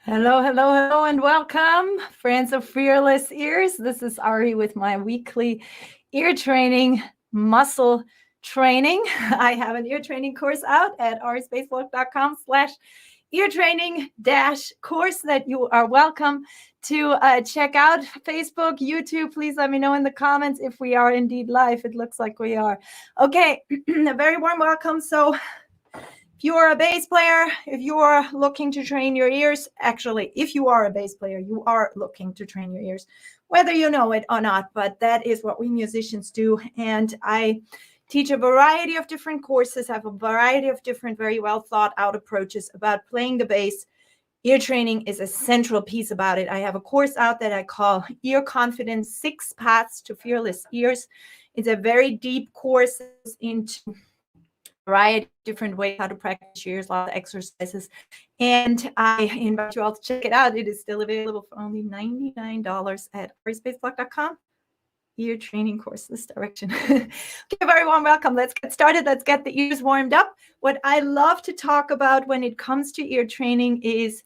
Hello, hello, hello, and welcome, friends of Fearless Ears. This is Ari with my weekly ear training, muscle training. I have an ear training course out at arispacewalk.com/ear training course that you are welcome to check out. Facebook, YouTube, please let me know in the comments if we are indeed live. It looks like we are. Okay, a very warm welcome. So if you are a bass player, if you are looking to train your ears, actually, if you are a bass player, you are looking to train your ears, whether you know it or not, but that is what we musicians do. And I teach a variety of different courses, have a variety of different, very well thought out approaches about playing the bass. Ear training is a central piece about it. I have a course out that I call Ear Confidence, 6 Paths to Fearless Ears. It's a very deep course into variety of different ways how to practice your ears, a lot of exercises. And I invite you all to check it out. It is still available for only $99 at arispacewalk.com. Ear training course, this direction. Okay, very warm welcome. Let's get started. Let's get the ears warmed up. What I love to talk about when it comes to ear training is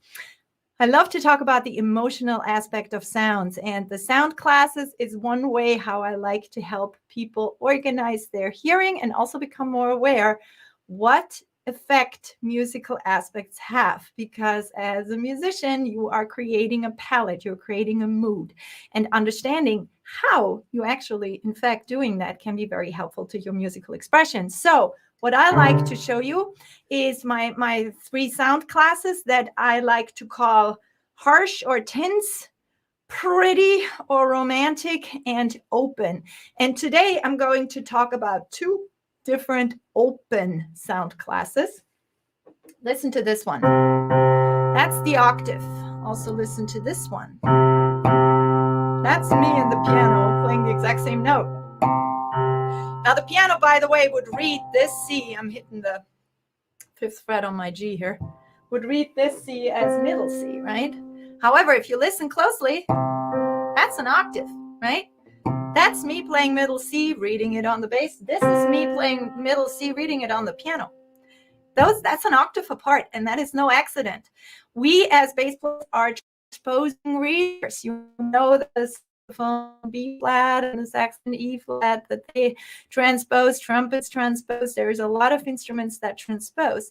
I love to talk about the emotional aspect of sounds, and the sound classes is one way how I like to help people organize their hearing and also become more aware what effect musical aspects have, because as a musician, you are creating a palette, you're creating a mood, and understanding how you actually, in fact, doing that can be very helpful to your musical expression. So what I like to show you is my 3 sound classes that I like to call harsh or tense, pretty or romantic, and open. And today I'm going to talk about 2 different open sound classes. Listen to this one. That's the octave. Also listen to this one. That's me and the piano playing the exact same note. Now, the piano, by the way, would read this C. I'm hitting the 5th fret on my G here. Would read this C as middle C, right? However, if you listen closely, that's an octave, right? That's me playing middle C, reading it on the bass. This is me playing middle C, reading it on the piano. That's an octave apart, and that is no accident. We as bass players are transposing readers. You know this. B flat and the saxophone E flat that they transpose, trumpets transpose. There's a lot of instruments that transpose.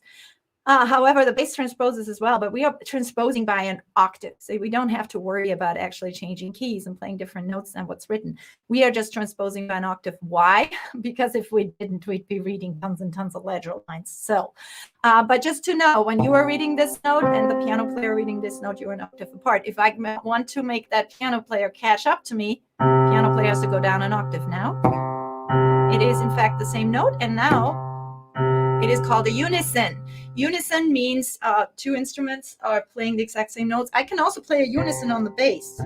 However, the bass transposes as well, but we are transposing by an octave. So we don't have to worry about actually changing keys and playing different notes than what's written. We are just transposing by an octave. Why? Because if we didn't, we'd be reading tons and tons of lateral lines. So, but just to know, when you are reading this note and the piano player reading this note, you're an octave apart. If I want to make that piano player catch up to me, piano player has to go down an octave now. It is, in fact, the same note. And now it is called a unison. Unison means 2 instruments are playing the exact same notes. I can also play a unison on the bass.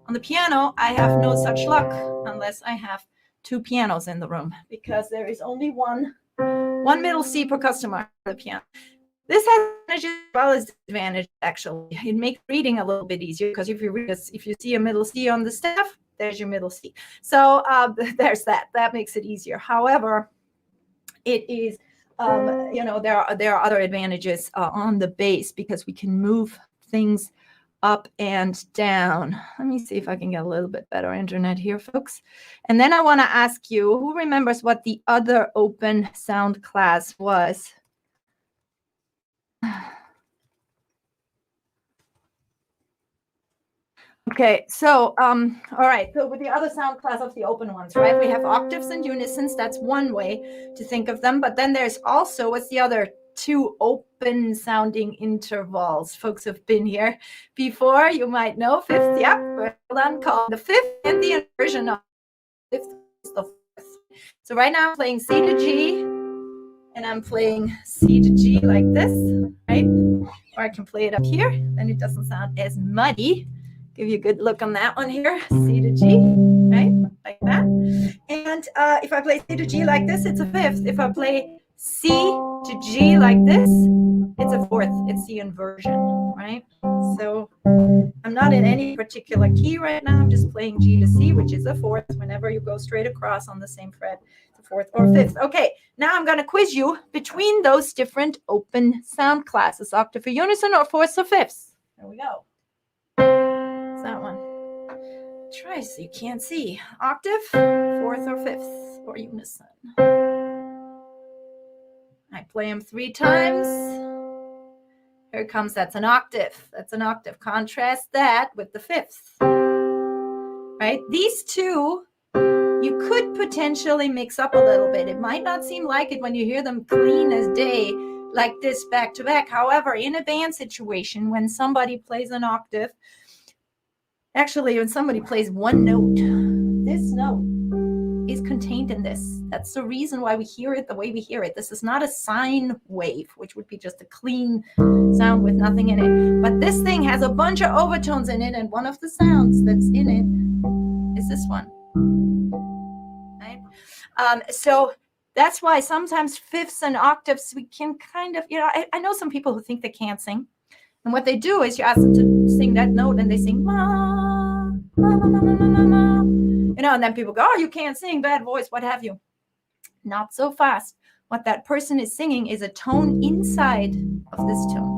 On the piano, I have no such luck unless I have 2 pianos in the room, because there is only one middle C per customer on the piano. This has advantages as well as disadvantages, actually. It makes reading a little bit easier, because if you see a middle C on the staff, there's your middle C. So there's that. That makes it easier. However, it is there are other advantages on the bass, because we can move things up and down. Let me see if I can get a little bit better internet here, folks. And then I want to ask you, who remembers what the other open sound class was? Okay, so all right, so with the other sound class of the open ones, right, we have octaves and unisons. That's one way to think of them. But then there's also, what's the other 2 open sounding intervals? Folks have been here before, you might know. 5th, yeah, well done, called the 5th, and the inversion of 5th is the 4th. So right now I'm playing C to G, and I'm playing C to G like this, right? Or I can play it up here, then it doesn't sound as muddy. Give you a good look on that one here, C to G, right, like that. And if I play C to G like this, it's a 5th. If I play C to G like this, it's a 4th. It's the inversion, right? So I'm not in any particular key right now. I'm just playing G to C, which is a 4th. Whenever you go straight across on the same fret, it's a 4th or 5th. Okay, now I'm going to quiz you between those different open sound classes, octave or unison or 4ths or 5ths. There we go. It's that one. Try so you can't see. Octave, fourth or fifth, or unison. I play them 3 times. Here it comes. That's an octave. That's an octave. Contrast that with the fifth. Right? These two, you could potentially mix up a little bit. It might not seem like it when you hear them clean as day, like this back to back. However, in a band situation, when somebody plays an octave, actually, when somebody plays one note, this note is contained in this. That's the reason why we hear it the way we hear it. This is not a sine wave, which would be just a clean sound with nothing in it. But this thing has a bunch of overtones in it, and one of the sounds that's in it is this one. Right? So that's why sometimes fifths and octaves, we can kind of, I know some people who think they can't sing. And what they do is you ask them to sing that note, and they sing, ma, ma, ma, ma, ma, ma, ma. And then people go, oh, you can't sing, bad voice, what have you. Not so fast. What that person is singing is a tone inside of this tone.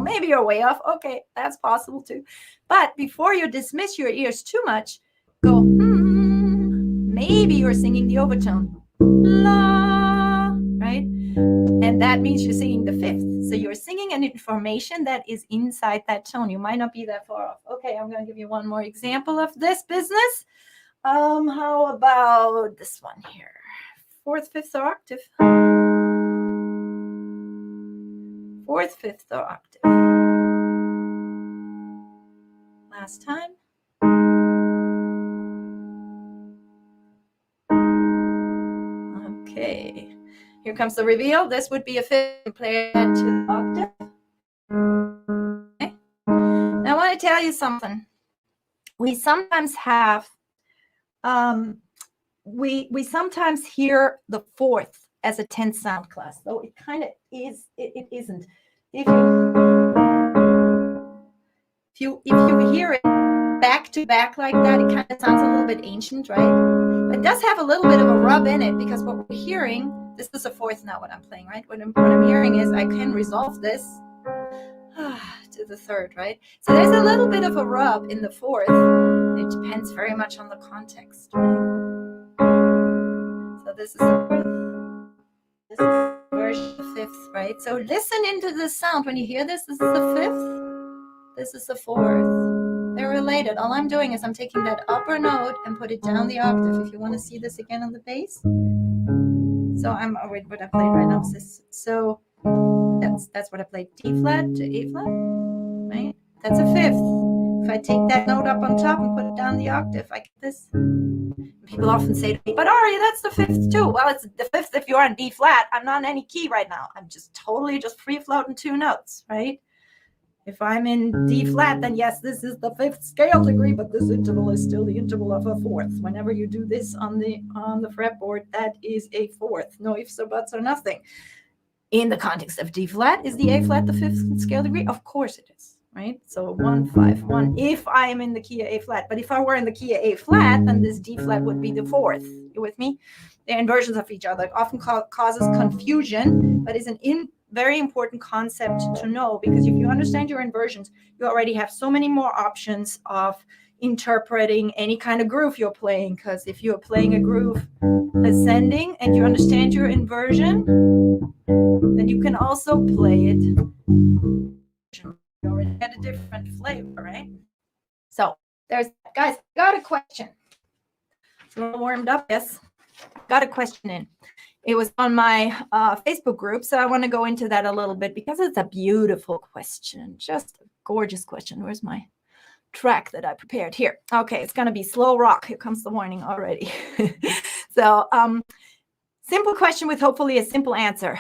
Maybe you're way off. Okay, that's possible too. But before you dismiss your ears too much, go, maybe you're singing the overtone. La, right? And that means you're singing the fifth. So you're singing an information that is inside that tone. You might not be that far off. Okay, I'm going to give you one more example of this business. How about this one here? Fourth, fifth, or octave. Fourth, fifth, or octave. Last time. Okay. Here comes the reveal. This would be a fifth. Play that to the octave. Okay. Now I want to tell you something. We sometimes have we sometimes hear the fourth as a 10th sound class, though it kind of is. It isn't. If you hear it back to back like that, it kind of sounds a little bit ancient, right? But it does have a little bit of a rub in it, because what we're hearing, this is a fourth now, what I'm playing, right? What I'm hearing is I can resolve this to the third, right? So there's a little bit of a rub in the fourth. It depends very much on the context, right? So this is the fourth. This is the version of the fifth, right? So listen into the sound. When you hear this, this is the fifth. This is the fourth. They're related. All I'm doing is I'm taking that upper note and put it down the octave. If you want to see this again on the bass. So what I played right now is this. So that's what I played. D flat to A flat, right? That's a fifth. If I take that note up on top and put it down the octave, I get this. People often say to me, but Ari, that's the fifth too. Well, it's the fifth if you're on D flat. I'm not in any key right now. I'm just totally free floating 2 notes, right? If I'm in D flat, then yes, this is the fifth scale degree, but this interval is still the interval of a fourth. Whenever you do this on the fretboard, that is a fourth. No ifs or buts or nothing. In the context of D flat, is the A flat the fifth scale degree? Of course it is, right? So 1, 5, 1, if I am in the key of A flat. But if I were in the key of A flat, then this D flat would be the fourth. You with me? They're inversions of each other. Often causes confusion, but is an very important concept to know, because if you understand your inversions, you already have so many more options of interpreting any kind of groove you're playing. Because if you're playing a groove ascending and you understand your inversion, then you can also play it. You already had a different flavor, right? So there's, guys, got a question. It's a little warmed up, yes. Got a question in. It was on my Facebook group, so I want to go into that a little bit because it's a beautiful question, just a gorgeous question. Where's my track that I prepared here? Okay, it's going to be slow rock. Here comes the warning already. So simple question with hopefully a simple answer.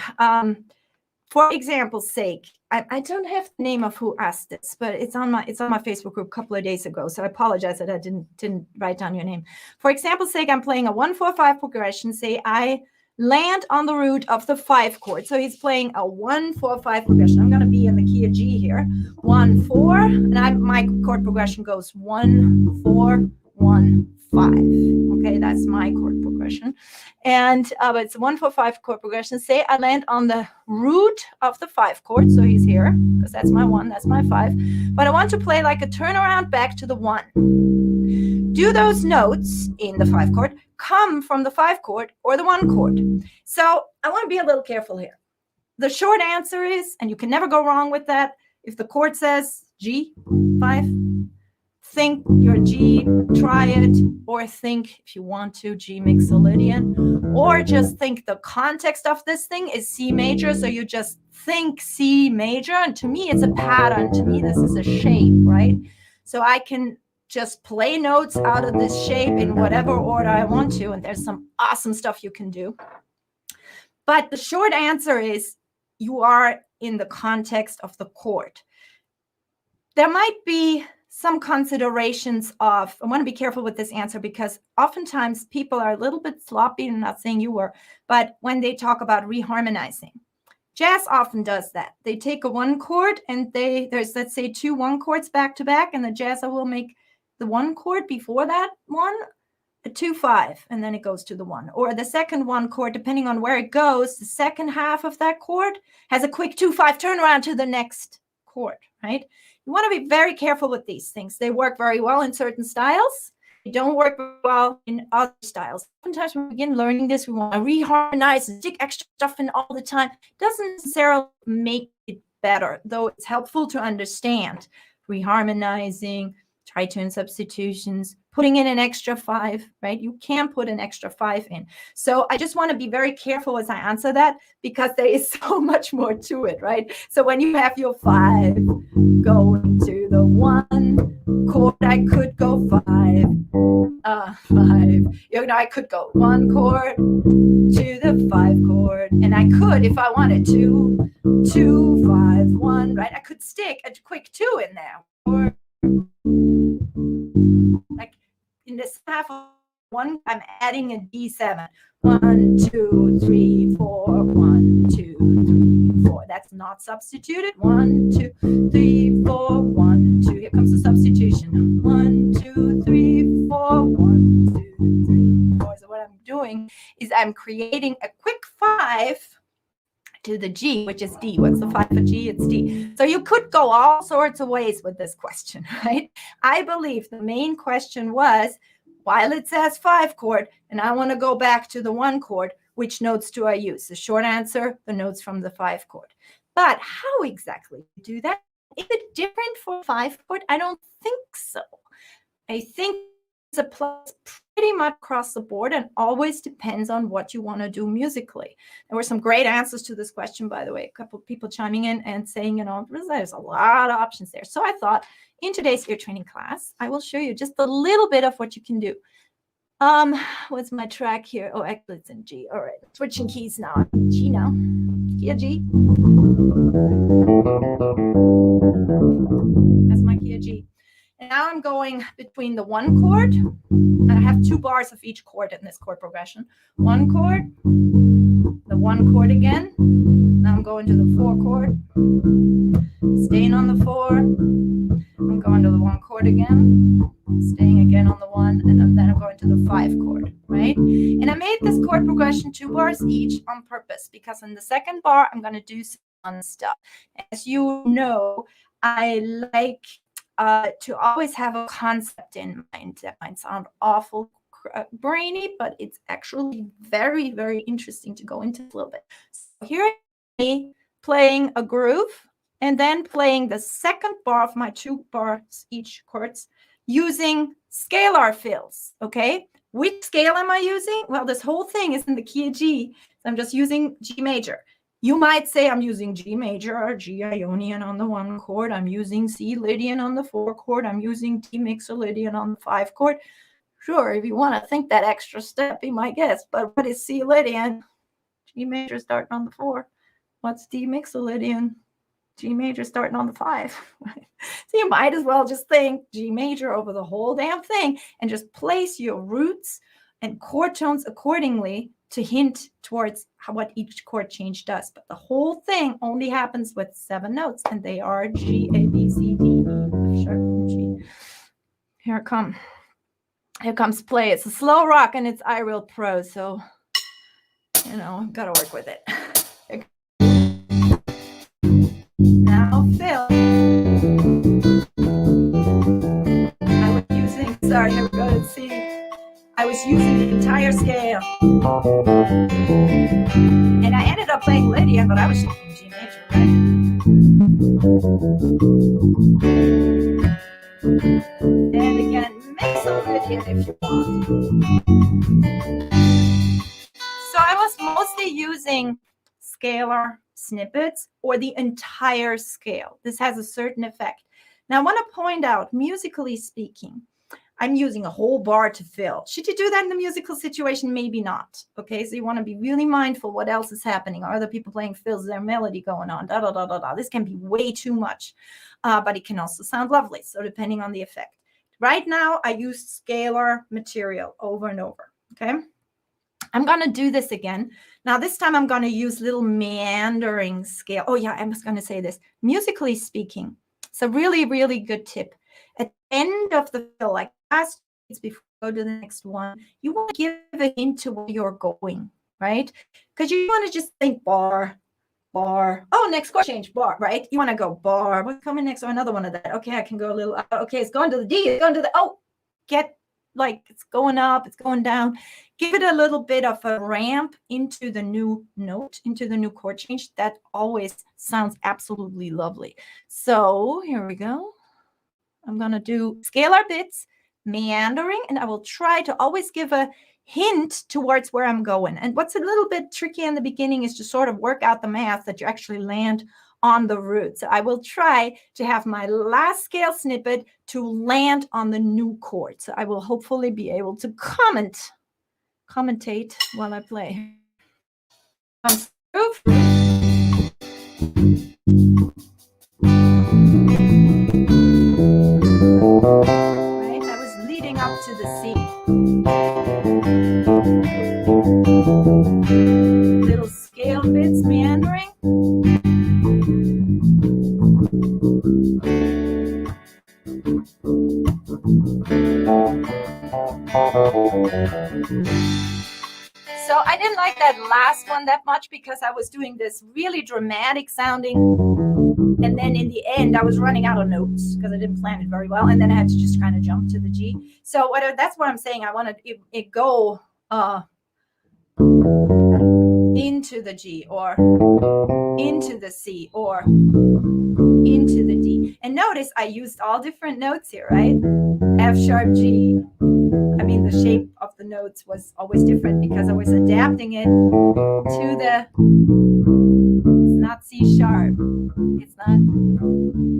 For example's sake, I don't have the name of who asked this, but it's on my Facebook group a couple of days ago. So I apologize that I didn't write down your name. For example's sake, I'm playing a 1-4-5 progression. Say I land on the root of the 5 chord. So he's playing a 1-4-5 progression. I'm going to be in the key of G here. 1, 4, and my chord progression goes 1, 4, 1, 5. Okay, that's my chord progression. progression. And but it's a 1-4-5 chord progression. Say I land on the root of the 5 chord. So he's here because that's my 1, that's my 5. But I want to play like a turnaround back to the 1. Do those notes in the 5 chord come from the 5 chord or the 1 chord? So I want to be a little careful here. The short answer is, and you can never go wrong with that, if the chord says G5, think your G triad, or think, if you want to, G mixolydian, or just think the context of this thing is C major, so you just think C major, and to me it's a pattern. To me this is a shape, right? So I can just play notes out of this shape in whatever order I want to, and there's some awesome stuff you can do. But the short answer is you are in the context of the chord. There might be some considerations of, I want to be careful with this answer because oftentimes people are a little bit sloppy, I'm not saying you were, but when they talk about reharmonizing. Jazz often does that. They take a 1 chord and there's, let's say, 2 1 chords back to back, and the jazzer will make the 1 chord before that one a 2-5, and then it goes to the 1. Or the second 1 chord, depending on where it goes, the second half of that chord has a quick 2-5 turnaround to the next chord, right? You want to be very careful with these things. They work very well in certain styles. They don't work very well in other styles. Sometimes when we begin learning this, we want to reharmonize and stick extra stuff in all the time. It doesn't necessarily make it better, though it's helpful to understand reharmonizing, tritone substitutions, putting in an extra 5, right? You can put an extra 5 in. So I just want to be very careful as I answer that because there is so much more to it, right? So when you have your 5 going to the 1 chord, I could go 5. You know, I could go 1 chord to the 5 chord, and I could, if I wanted to, 2, 5, 1, right? I could stick a quick 2 in there, or like in this half of 1, I'm adding a D7. 1, 2, 3, 4, 1, 2, 3, 4. That's not substituted. 1, 2, 3, 4, 1, 2. Here comes the substitution. 1, 2, 3, 4, 1, 2, 3, 4. So what I'm doing is I'm creating a quick 5 to the G, which is D. What's the 5 for G? It's D. So you could go all sorts of ways with this question, right? I believe the main question was, while it says 5 chord, and I want to go back to the 1 chord, which notes do I use? The short answer, the notes from the 5 chord. But how exactly do that? Is it different for 5 chord? I don't think so. I think it's applies pretty much across the board and always depends on what you want to do musically. There were some great answers to this question, by the way. A couple of people chiming in and saying, you know, there's a lot of options there. So I thought in today's ear training class, I will show you just a little bit of what you can do. What's my track here? Oh, actually it's in G. All right, switching keys now. I'm in G now. Key of G. That's my key of G. And now I'm going between the 1 chord. I have 2 bars of each chord in this chord progression. 1 chord, the 1 chord again. Now I'm going to the 4 chord, staying on the 4. I'm going to the 1 chord again, staying again on the 1, and then I'm going to the 5 chord, right? And I made this chord progression 2 bars each on purpose because in the second bar, I'm going to do some fun stuff. As you know, I like to always have a concept in mind. That might sound awful brainy, but it's actually very, very interesting to go into a little bit. So here is me playing a groove and then playing the second bar of my 2 bars each chords using scalar fills, okay? Which scale am I using? Well, this whole thing is in the key of G, so I'm just using G major. You might say I'm using G major or G Ionian on the 1 chord. I'm using C Lydian on the 4 chord. I'm using D mixolydian on the 5 chord. Sure, if you want to think that extra step, be my guest. But what is C Lydian? G major starting on the 4. What's D mixolydian? G major starting on the 5. So you might as well just think G major over the whole damn thing and just place your roots and chord tones accordingly to hint towards what each chord change does. But the whole thing only happens with 7 notes, and they are G, A, B, C, D, E, F sharp, and G. Here I come. Here comes play. It's a slow rock and it's iReal Pro, so you know, I've got to work with it. Now fill. I was using, sorry, here we go. Let's see. I was using the entire scale. And I ended up playing Lydia, but I was just in G major, right? And again, make some Lydia if you want. So I was mostly using scalar snippets or the entire scale. This has a certain effect. Now I want to point out, musically speaking, I'm using a whole bar to fill. Should you do that in the musical situation? Maybe not. Okay, so you want to be really mindful what else is happening. Are other people playing fills? Is there melody going on? Da, da, da, da, da. This can be way too much, but it can also sound lovely. So depending on the effect. Right now, I use scalar material over and over. Okay, I'm going to do this again. Now, this time I'm going to use little meandering scale. Oh, yeah, I was going to say this. Musically speaking, it's a really, really good tip. At the end of the fill, like last before we go to the next one, you want to give a hint to where you're going, right? Because you want to just think bar, bar. Oh, next chord change, bar, right? You want to go bar. What's coming next? Or another one of that. Okay, I can go a little. Okay, it's going to the D. It's going to the get like it's going up. It's going down. Give it a little bit of a ramp into the new note, into the new chord change. That always sounds absolutely lovely. So here we go. I'm going to do scalar bits, meandering, and I will try to always give a hint towards where I'm going. And what's a little bit tricky in the beginning is to sort of work out the math that you actually land on the root. So I will try to have my last scale snippet to land on the new chord. So I will hopefully be able to commentate while I play. Right, I was leading up to the C. Little scale bits meandering. So I didn't like that last one that much because I was doing this really dramatic sounding. And then in the end, I was running out of notes because I didn't plan it very well. And then I had to just kind of jump to the G. So that's what I'm saying. I wanted it go into the G or into the C or into the D. And notice I used all different notes here, right? F sharp, G. I mean, the shape of the notes was always different because I was adapting it to the, it's not C sharp. It's not,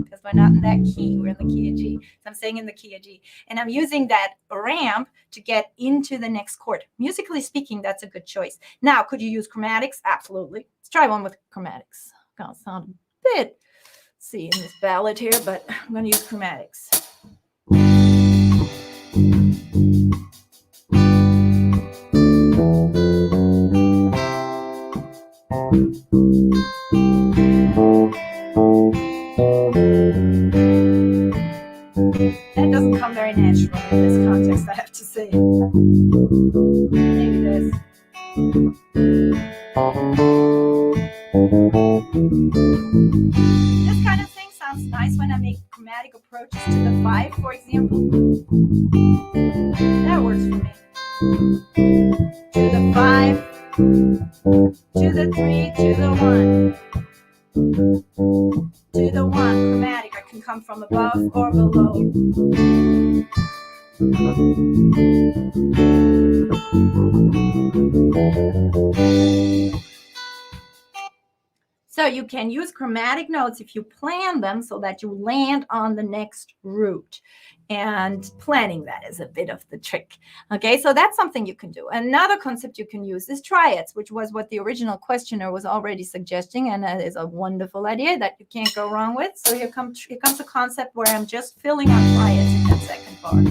because we're not in that key. We're in the key of G. So I'm saying in the key of G. And I'm using that ramp to get into the next chord. Musically speaking, that's a good choice. Now, could you use chromatics? Absolutely. Let's try one with chromatics. Gonna sound a bit, see in this ballad here, but I'm going to use chromatics. That doesn't come very natural in this context, I have to say. Maybe this. This kind of thing sounds nice when I make chromatic approaches to the 5, for example. That works for me. To the 5, to the 3, to the 1. To the 1, chromatic. I can come from above or below. So you can use chromatic notes if you plan them so that you land on the next root. And planning that is a bit of the trick. Okay, so that's something you can do. Another concept you can use is triads, which was what the original questioner was already suggesting, and that is a wonderful idea that you can't go wrong with. So here comes a concept where I'm just filling on triads in that second bar.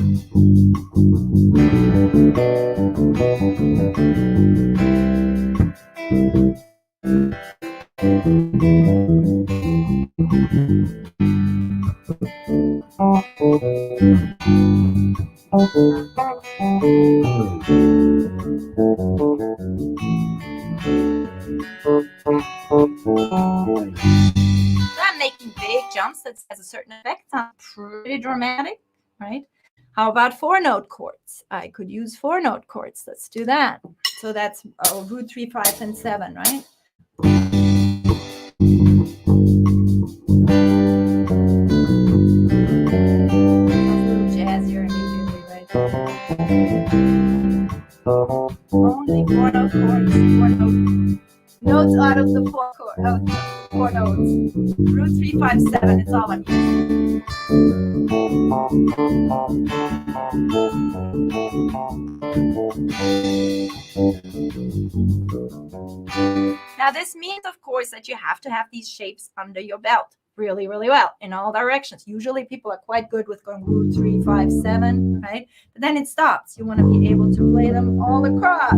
I'm making big jumps that has a certain effect. Sounds pretty dramatic, right? How about 4-note chords? I could use 4-note chords. Let's do that. So that's root 3, 5, and 7, right? Jazzier immediately, right? Only 4-note chords, 4-note notes out of the 4 notes. Root 3, 5, 7. It's all I'm using. Now this means, of course, that you have to have these shapes under your belt really, really well in all directions. Usually people are quite good with going root 3, 5, 7, right? But then it stops. You want to be able to play them all across.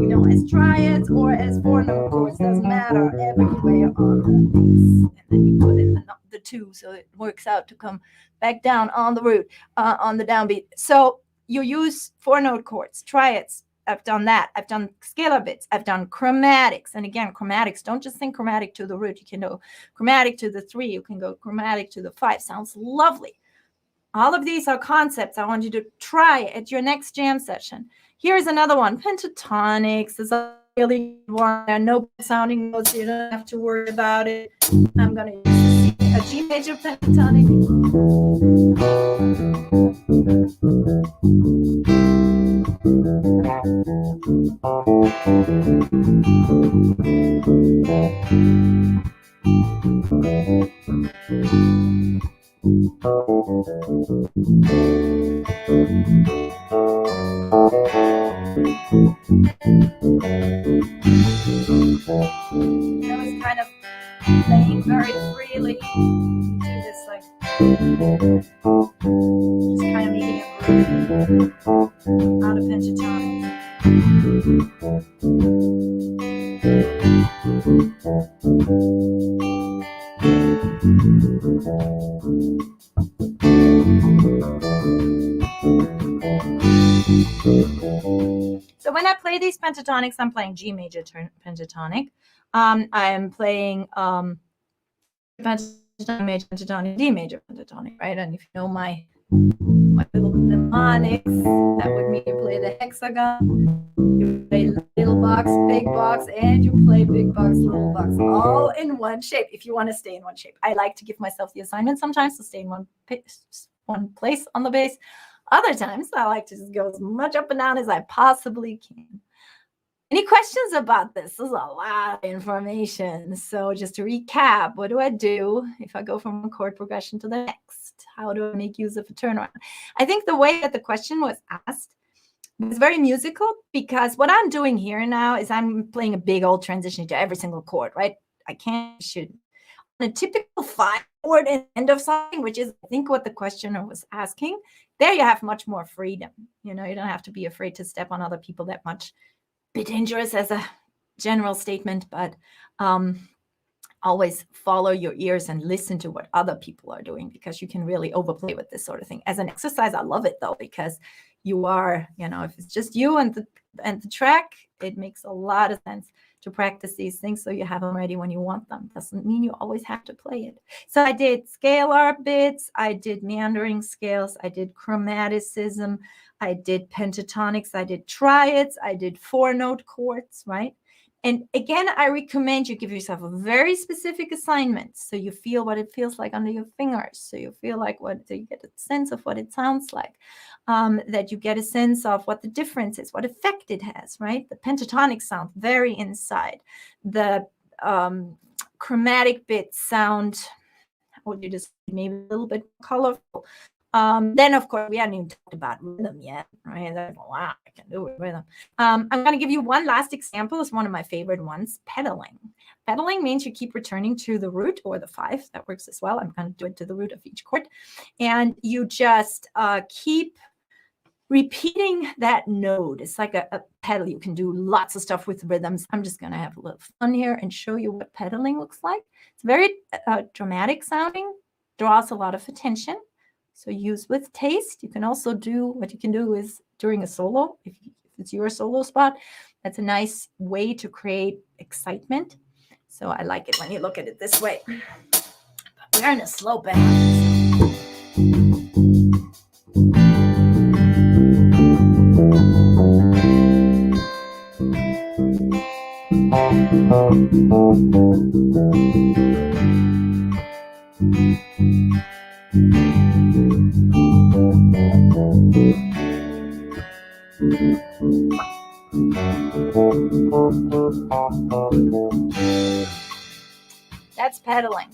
You know, as triads or as 4-note chords, doesn't matter, everywhere on the bass. And then you put in the 2, so it works out to come back down on the root, on the downbeat. So you use 4-note chords, triads. I've done that. I've done scalar bits. I've done chromatics. And again, chromatics, don't just think chromatic to the root. You can go chromatic to the 3. You can go chromatic to the 5. Sounds lovely. All of these are concepts I want you to try at your next jam session. Here's another one. Pentatonix is a really good one. There are no sounding notes. You don't have to worry about it. I'm going to use a G major pentatonic. It's kind of playing very freely. Do this like just kind of making it out of pentatonic. So when I play these pentatonics, I'm playing G major pentatonic. I'm playing pentatonic, pentatonic, D major pentatonic, right? And if you know my little mnemonics, that would mean you play the hexagon, you play little box, big box, and you play big box, little box, all in one shape. If you want to stay in one shape, I like to give myself the assignment sometimes to stay in one place on the bass. Other times, I like to just go as much up and down as I possibly can. Any questions about this? This is a lot of information. So just to recap, what do I do if I go from one chord progression to the next? How do I make use of a turnaround? I think the way that the question was asked was very musical, because what I'm doing here now is I'm playing a big old transition to every single chord, right? I can't shoot on a typical 5-chord end of something, which is I think what the questioner was asking. There you have much more freedom. You know, you don't have to be afraid to step on other people that much. Bit dangerous as a general statement, but always follow your ears and listen to what other people are doing, because you can really overplay with this sort of thing. As an exercise, I love it though, because you are, you know, if it's just you and the track, it makes a lot of sense to practice these things so you have them ready when you want them. Doesn't mean you always have to play it. So I did scalar bits, I did meandering scales, I did chromaticism, I did pentatonics, I did triads, I did 4-note chords, right? And again, I recommend you give yourself a very specific assignment so you feel what it feels like under your fingers. So you feel like so you get a sense of what it sounds like, that you get a sense of what the difference is, what effect it has, right? The pentatonic sound very inside. The chromatic bits sound, how would you just maybe a little bit colorful. Then, of course, we hadn't even talked about rhythm yet, right? Wow, I can do it with rhythm. I'm going to give you one last example. It's one of my favorite ones, pedaling. Pedaling means you keep returning to the root or the 5. That works as well. I'm going to do it to the root of each chord. And you just keep repeating that note. It's like a pedal. You can do lots of stuff with rhythms. I'm just going to have a little fun here and show you what pedaling looks like. It's very dramatic sounding, draws a lot of attention. So use with taste. You can also do, what you can do is during a solo, if it's your solo spot, that's a nice way to create excitement. So I like it when you look at it this way. But we're in a slow band. That's pedaling.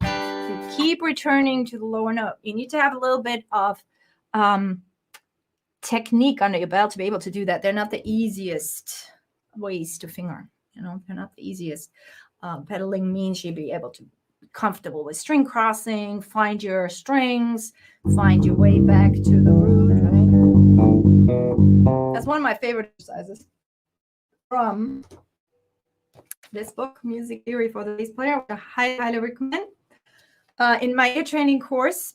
You keep returning to the lower note. You need to have a little bit of technique under your belt to be able to do that. They're not the easiest ways to finger. You know, they're not the easiest. Pedaling means you be able to be comfortable with string crossing, find your strings, find your way back to the root, right? That's one of my favorite exercises from this book, Music Theory for the Bass Player, which I highly, highly recommend. In my ear training course,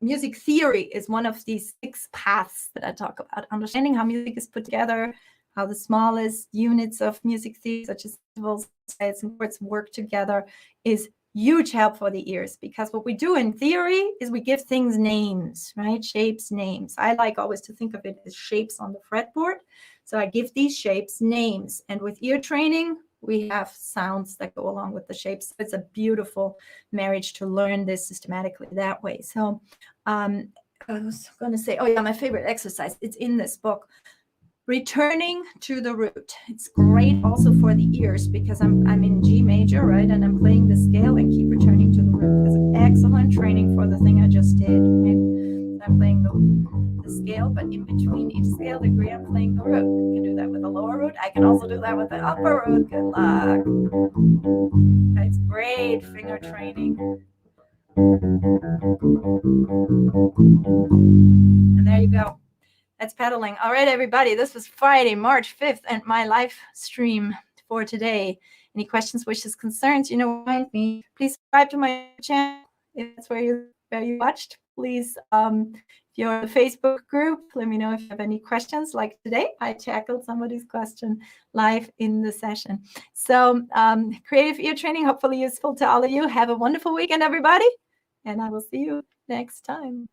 music theory is one of these 6 paths that I talk about. Understanding how music is put together, how the smallest units of music theory, such as intervals, and chords, work together, is huge help for the ears, because what we do in theory is we give things names, right? Shapes, names. I like always to think of it as shapes on the fretboard. So I give these shapes names, and with ear training, we have sounds that go along with the shapes. It's a beautiful marriage to learn this systematically that way. So I was going to say, oh yeah, my favorite exercise, it's in this book. Returning to the root. It's great also for the ears, because I'm in G major, right? And I'm playing the scale and keep returning to the root. It's excellent training for the thing I just did. Right? I'm playing the scale, but in between each scale degree, I'm playing the root. I can do that with the lower root. I can also do that with the upper root. Good luck. Okay, it's great finger training. And there you go. That's pedaling. All right, everybody. This was Friday, March 5th, and my live stream for today. Any questions, wishes, concerns, you know, find me. Please subscribe to my channel if that's where you watched. Please, if you're in the Facebook group, let me know if you have any questions. Like today, I tackled somebody's question live in the session. So creative ear training, hopefully useful to all of you. Have a wonderful weekend, everybody, and I will see you next time.